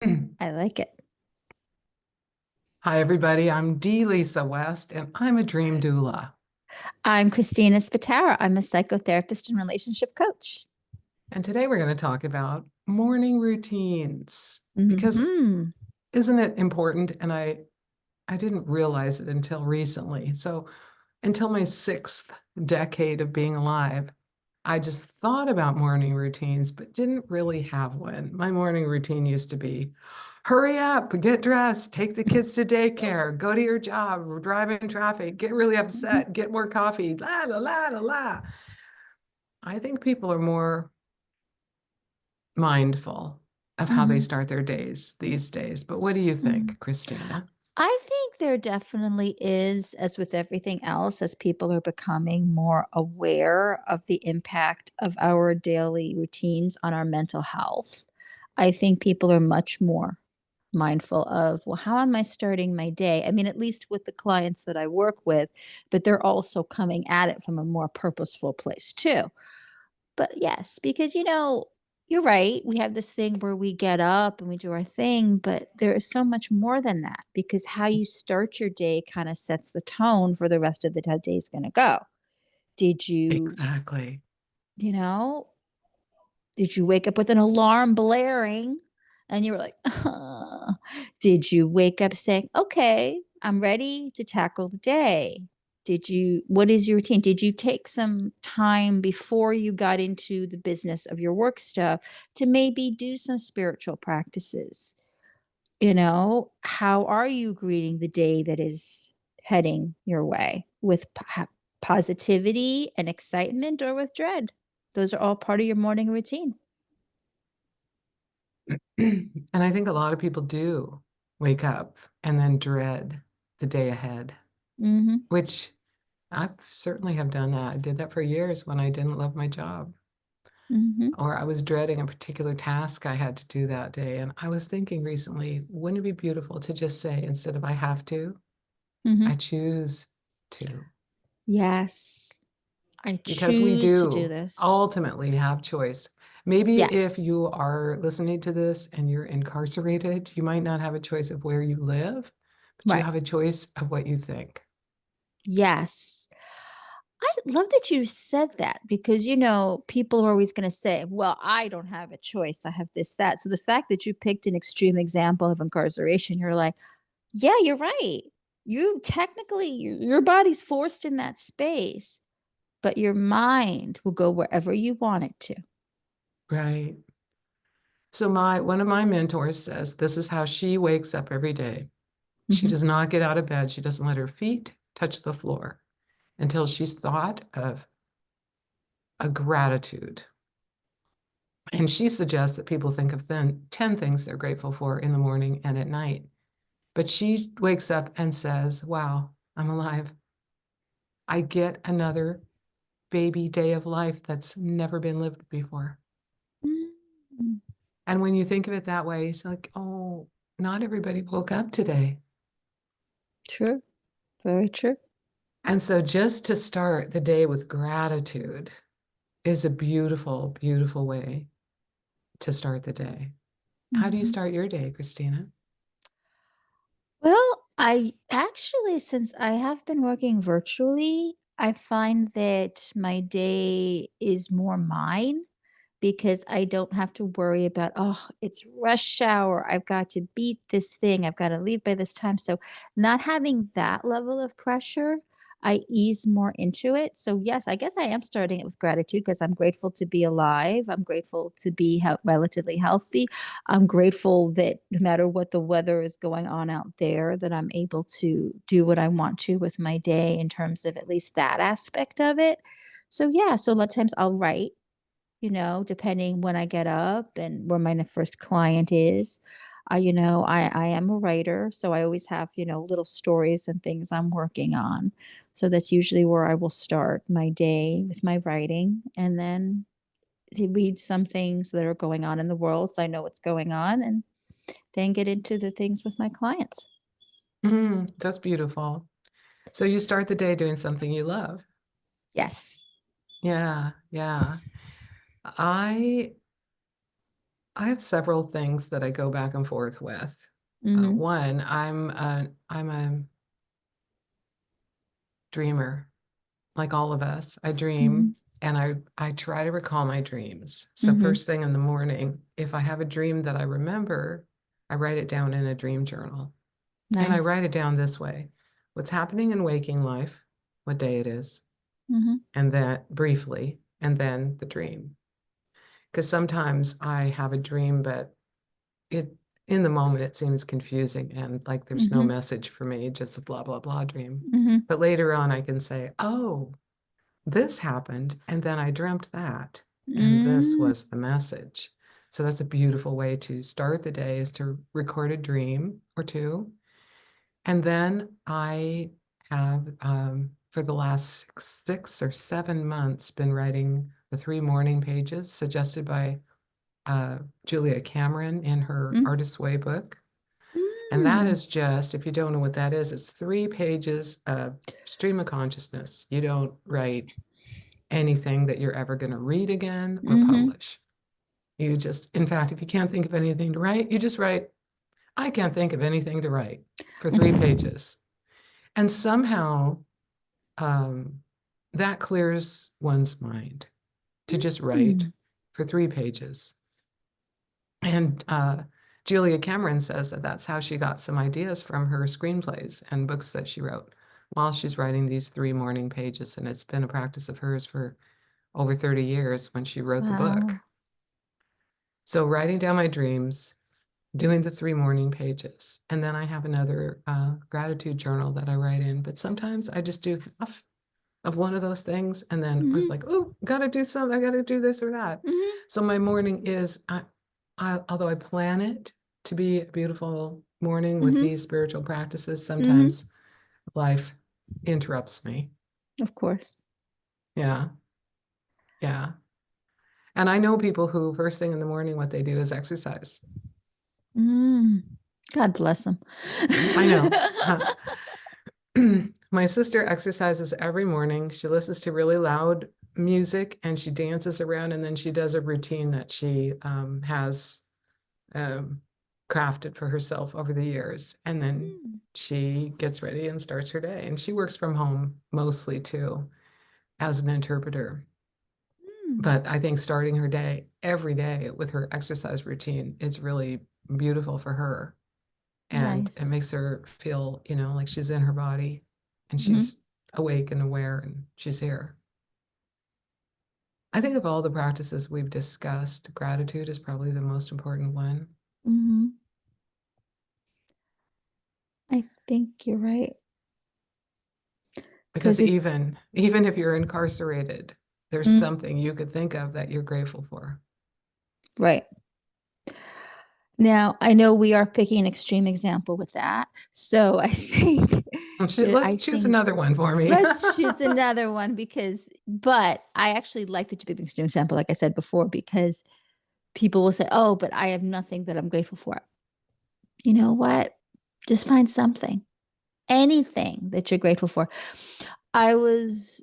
I like it. Hi, everybody. I'm D.Lisa West, and I'm a dream doula. I'm Christina Spatara. I'm a psychotherapist and relationship coach. And today we're going to talk about morning routines because Hmm. isn't it important? And I didn't realize it until recently. So until my sixth decade of being alive, I just thought about morning routines, but didn't really have one. My morning routine used to be hurry up, get dressed, take the kids to daycare, go to your job, drive in traffic, get really upset, get more coffee, la la la la la. I think people are more mindful of how they Hmm. start their days these days. But what do you Hmm. think, Christina? I think there definitely is, as with everything else, as people are becoming more aware of the impact of our daily routines on our mental health. I think people are much more mindful of, well, how am I starting my day? I mean, at least with the clients that I work with, but they're also coming at it from a more purposeful place too. But yes, because you're right. We have this thing where we get up and we do our thing, but there is so much more than that because how you start your day kind of sets the tone for the rest of the day is going to go. Did you, Exactly. you know, did you wake up with an alarm blaring and you were like, did you wake up saying, okay, I'm ready to tackle the day? What is your routine? Did you take some time before you got into the business of your work stuff to maybe do some spiritual practices? How are you greeting the day that is heading your way with positivity and excitement or with dread? Those are all part of your morning routine. And I think a lot of people do wake up and then dread the day ahead, Hmm. which I certainly have done that. I did that for years when I didn't love my job, Hmm. or I was dreading a particular task I had to do that day. And I was thinking recently, wouldn't it be beautiful to just say, instead of I have to, I Hmm. choose to? Yes, I Because we choose to do do this. ultimately have choice. Maybe if Yes, you are listening to this and you're incarcerated, you might not have a choice of where you live, but you right. have a choice of what you think. Yes. I love that you said that because, people are always going to say, well, I don't have a choice. I have this, that. So the fact that you picked an extreme example of incarceration, you're like, yeah, you're right. You technically, your body's forced in that space, but your mind will go wherever you want it to. Right. So my one of my mentors says this is how she wakes up every day. She Hmm. does not get out of bed. She doesn't let her feet touch the floor until she's thought of a gratitude. And she suggests that people think of then 10 things they're grateful for in the morning and at night. But she wakes up and says, wow, I'm alive. I get another baby day of life that's never been lived before. Mm. And when you think of it that way, it's like, oh, not everybody woke up today. True. Very true. And so just to start the day with gratitude is a beautiful, beautiful way to start the day. How do you Mhm. start your day, Christina? Well, I actually, since I have been working virtually, I find that my day is more mine because I don't have to worry about, oh, it's rush hour. I've got to beat this thing. I've got to leave by this time. So, not having that level of pressure, I ease more into it. So, yes, I guess I am starting it with gratitude because I'm grateful to be alive. I'm grateful to be relatively healthy. I'm grateful that no matter what the weather is going on out there, that I'm able to do what I want to with my day in terms of at least that aspect of it. So, yeah, so a lot of times I'll write, depending when I get up and where my first client is. I am a writer, so I always have, little stories and things I'm working on. So that's usually where I will start my day with my writing and then read some things that are going on in the world so I know what's going on and then get into the things with my clients. That's beautiful. So you start the day doing something you love. Yes. Yeah, yeah. I I have several things that I go back and forth with. Mhm. One, I'm a dreamer, like all of us. I dream Mhm. and I try to recall my dreams. So Mhm. first thing in the morning, if I have a dream that I remember, I write it down in a dream journal. And I write it Nice. down this way: what's happening in waking life, what day it is, Mhm. and that briefly, and then the dream. Because sometimes I have a dream, but it in the moment it seems confusing and like there's no Mhm. message for me, just a blah blah blah dream. Mhm. But later on I can say, oh, this happened, and then I dreamt that, and this Mm. was the message. So that's a beautiful way to start the day, is to record a dream or two. And then I have, for the last 6 or 7 months, been writing the 3 morning pages suggested by Julia Cameron in her Mm. Artist's Way book. And that Mm. is just, if you don't know what that is, it's 3 pages of stream of consciousness. You don't write anything that you're ever going to read again or Mhm. publish. You just, in fact, if you can't think of anything to write, you just write, I can't think of anything to write, for 3 pages. And somehow um, that clears one's mind to just write Mm. for 3 pages. And Julia Cameron says that that's how she got some ideas from her screenplays and books that she wrote while she's writing these 3 morning pages. And it's been a practice of hers for over 30 years when she wrote the book. Wow. So writing down my dreams, doing the 3 morning pages, and then I have another gratitude journal that I write in. But sometimes I just do half of one of those things, and then I was Mhm. like, oh, gotta do something, I gotta do this or that. Mhm. So my morning is, although I plan it to be a beautiful morning with Mhm. these spiritual practices, Mhm. sometimes life interrupts me. Of course. Yeah, yeah. And I know people who first thing in the morning, what they do is exercise. Mm. God bless them. I know. My sister exercises every morning. She listens to really loud music and she dances around, and then she does a routine that she has um, crafted for herself over the years. And then Mm. she gets ready and starts her day. And she works from home mostly too, as an interpreter. Mm. But I think starting her day every day with her exercise routine is really beautiful for her. And it Nice. makes her feel, like she's in her body and Mhm. she's awake and aware and she's here. I think of all the practices we've discussed, gratitude is probably the most important one, Mhm. I think you're right. because 'Cause it's even if you're incarcerated, there's mm, something you could think of that you're grateful for. right. Now, I know we are picking an extreme example with that. So I think Let's I choose think another one for me. let's choose another one because but I actually like that you picked an extreme example, like I said before, because people will say, "Oh, but I have nothing that I'm grateful for." You know what? Just find something, anything that you're grateful for. I was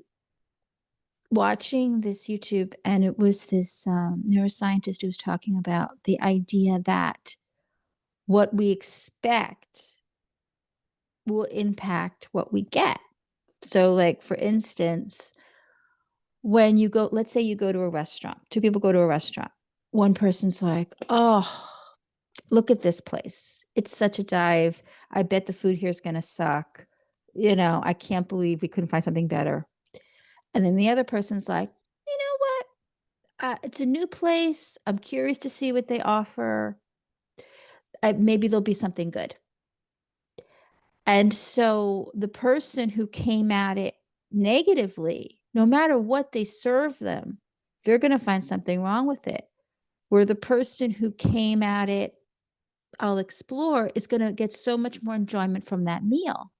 watching this YouTube and it was this neuroscientist who was talking about the idea that what we expect will impact what we get. So, like, for instance, when you go, let's say you go to a restaurant, two people go to a restaurant. One person's like, oh, look at this place. It's such a dive. I bet the food here is going to suck. I can't believe we couldn't find something better. And then the other person's like, you know what? It's a new place. I'm curious to see what they offer. Maybe there'll be something good. And so the person who came at it negatively, no matter what they serve them, they're going to find something wrong with it. Where the person who came at it, I'll explore, is going to get so much more enjoyment from that meal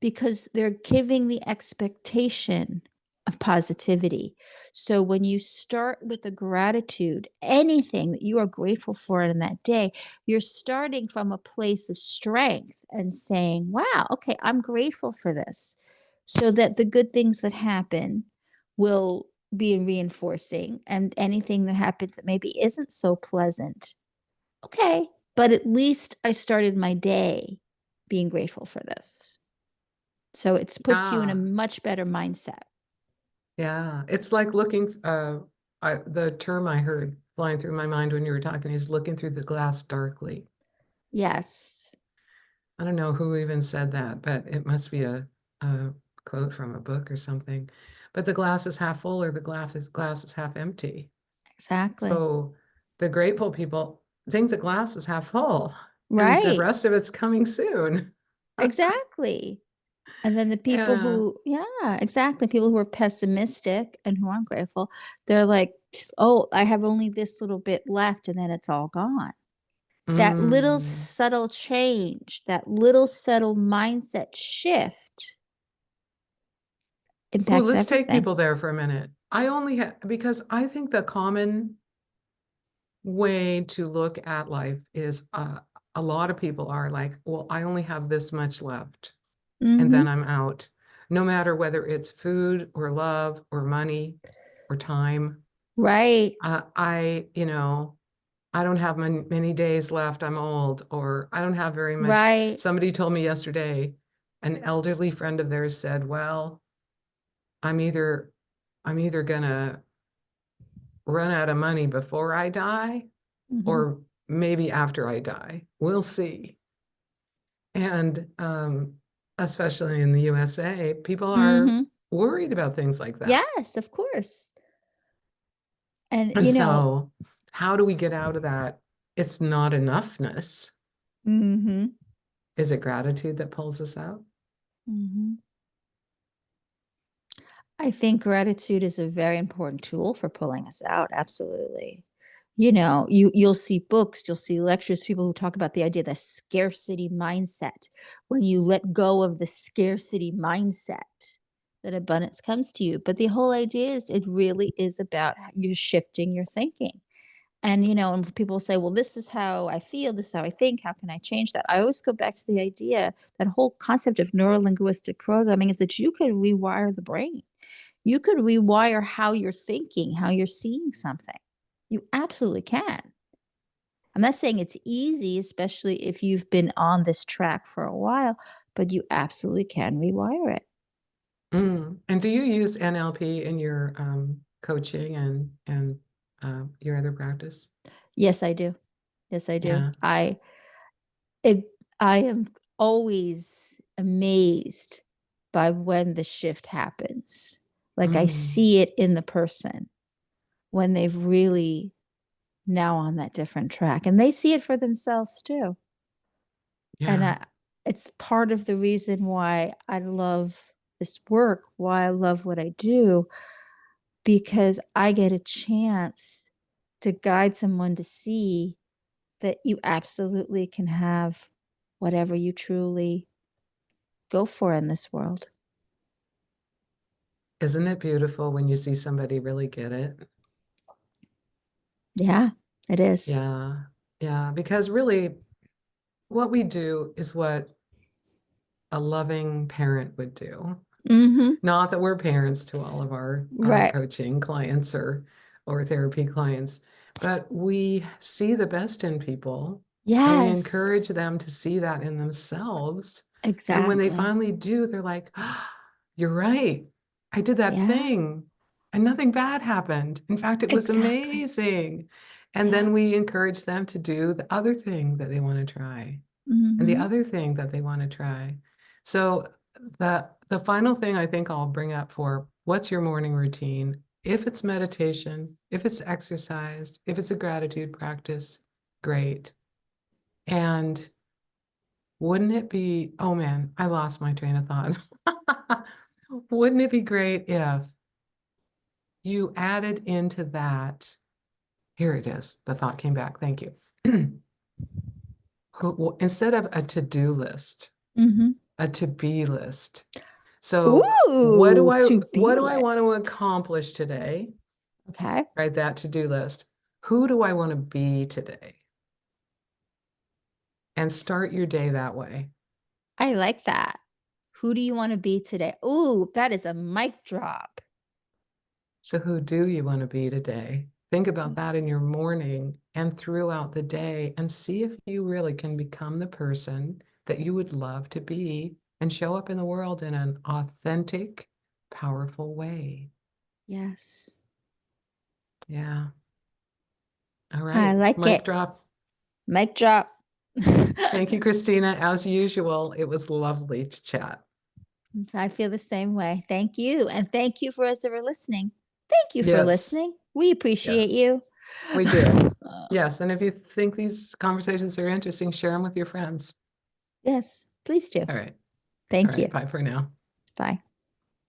because they're giving the expectation of positivity. So when you start with the gratitude, anything that you are grateful for in that day, you're starting from a place of strength and saying, wow, okay, I'm grateful for this. So that the good things that happen will being reinforcing, and anything that happens that maybe isn't so pleasant, okay, but at least I started my day being grateful for this. So it's puts you in a Yeah. much better mindset. Yeah. It's like looking, the term I heard flying through my mind when you were talking is looking through the glass darkly. Yes. I don't know who even said that, but it must be a quote from a book or something. But the glass is half full or the glass is half empty. Exactly. So the grateful people think the glass is half full and the Right. rest of it's coming soon. Exactly. And then the people Yeah. who yeah, exactly, people who are pessimistic and who aren't grateful, they're like, "Oh, I have only this little bit left, and then it's all gone." That little Mm. subtle change, that little subtle mindset shift Ooh, impacts let's take everything. people there for a minute. I only have because I think the common way to look at life is a lot of people are like, well, I only have this much left and then Mhm. I'm out. No matter whether it's food or love or money or time. Right. I don't have many days left. I'm old, or I don't have very much. Right. Somebody told me yesterday, an elderly friend of theirs said, well, I'm either I'm either gonna run out of money before I die Mhm. or maybe after I die. We'll see. And especially in the USA, people are Mhm. worried about things like that. Yes, of course. And, And so, how do we get out of that? It's not enoughness. mhm. Is it gratitude that pulls us out? Mhm. I think gratitude is a very important tool for pulling us out, absolutely. You'll see books, you'll see lectures, people who talk about the idea of the scarcity mindset. When you let go of the scarcity mindset, that abundance comes to you. But the whole idea is it really is about you shifting your thinking. And people say, well, this is how I feel, this is how I think, how can I change that? I always go back to the idea that whole concept of neurolinguistic programming is that you can rewire the brain. You could rewire how you're thinking, how you're seeing something. You absolutely can. I'm not saying it's easy, especially if you've been on this track for a while, but you absolutely can rewire it. Mm. And do you use NLP in your coaching and your other practice? Yes, I do. Yes, I do. Yeah. It I am always amazed by when the shift happens. Like I Mm. see it in the person when they've really now on that different track, and they see it for themselves too. And Yeah. it's part of the reason why I love this work, why I love what I do, because I get a chance to guide someone to see that you absolutely can have whatever you truly go for in this world. Isn't it beautiful when you see somebody really get it? Yeah, it is. Yeah. Yeah. Because really, what we do is what a loving parent would do. Mhm. Not that we're parents to all of our Right. coaching clients or therapy clients, but we see the best in people and we Yes. encourage them to see that in themselves. And when they Exactly. finally do, they're like, "Ah, you're right. I did that Yeah. thing and nothing bad happened. In fact, it was Exactly. amazing." And Yeah. then we encourage them to do the other thing that they want to try and the Mhm. other thing that they want to try. So the final thing I think I'll bring up for what's your morning routine? If it's meditation, if it's exercise, if it's a gratitude practice, great. And wouldn't it be, oh man, I lost my train of thought. Wouldn't it be great if you added into that? Here it is. The thought came back. Thank you. Instead of a to-do list, Mhm. a to-be list. So Ooh, what to-be do I want to list. accomplish today? Okay. Right, that to-do list. Who do I want to be today? And start your day that way. I like that. Who do you wanna be today? Ooh, that is a mic drop. So who do you want to be today? Think about Mm. that in your morning and throughout the day and see if you really can become the person that you would love to be and show up in the world in an authentic, powerful way. Yes. Yeah. All I right. like Mic it. drop. Mic drop. Thank you, Christina. As usual, it was lovely to chat. I feel the same way. Thank you. And thank you for us for listening. Thank you for Yes. listening. We appreciate Yes. you. We do. Yes. And if you think these conversations are interesting, share them with your friends. Yes, please do. All right. All Thank right. you. Bye for now. Bye.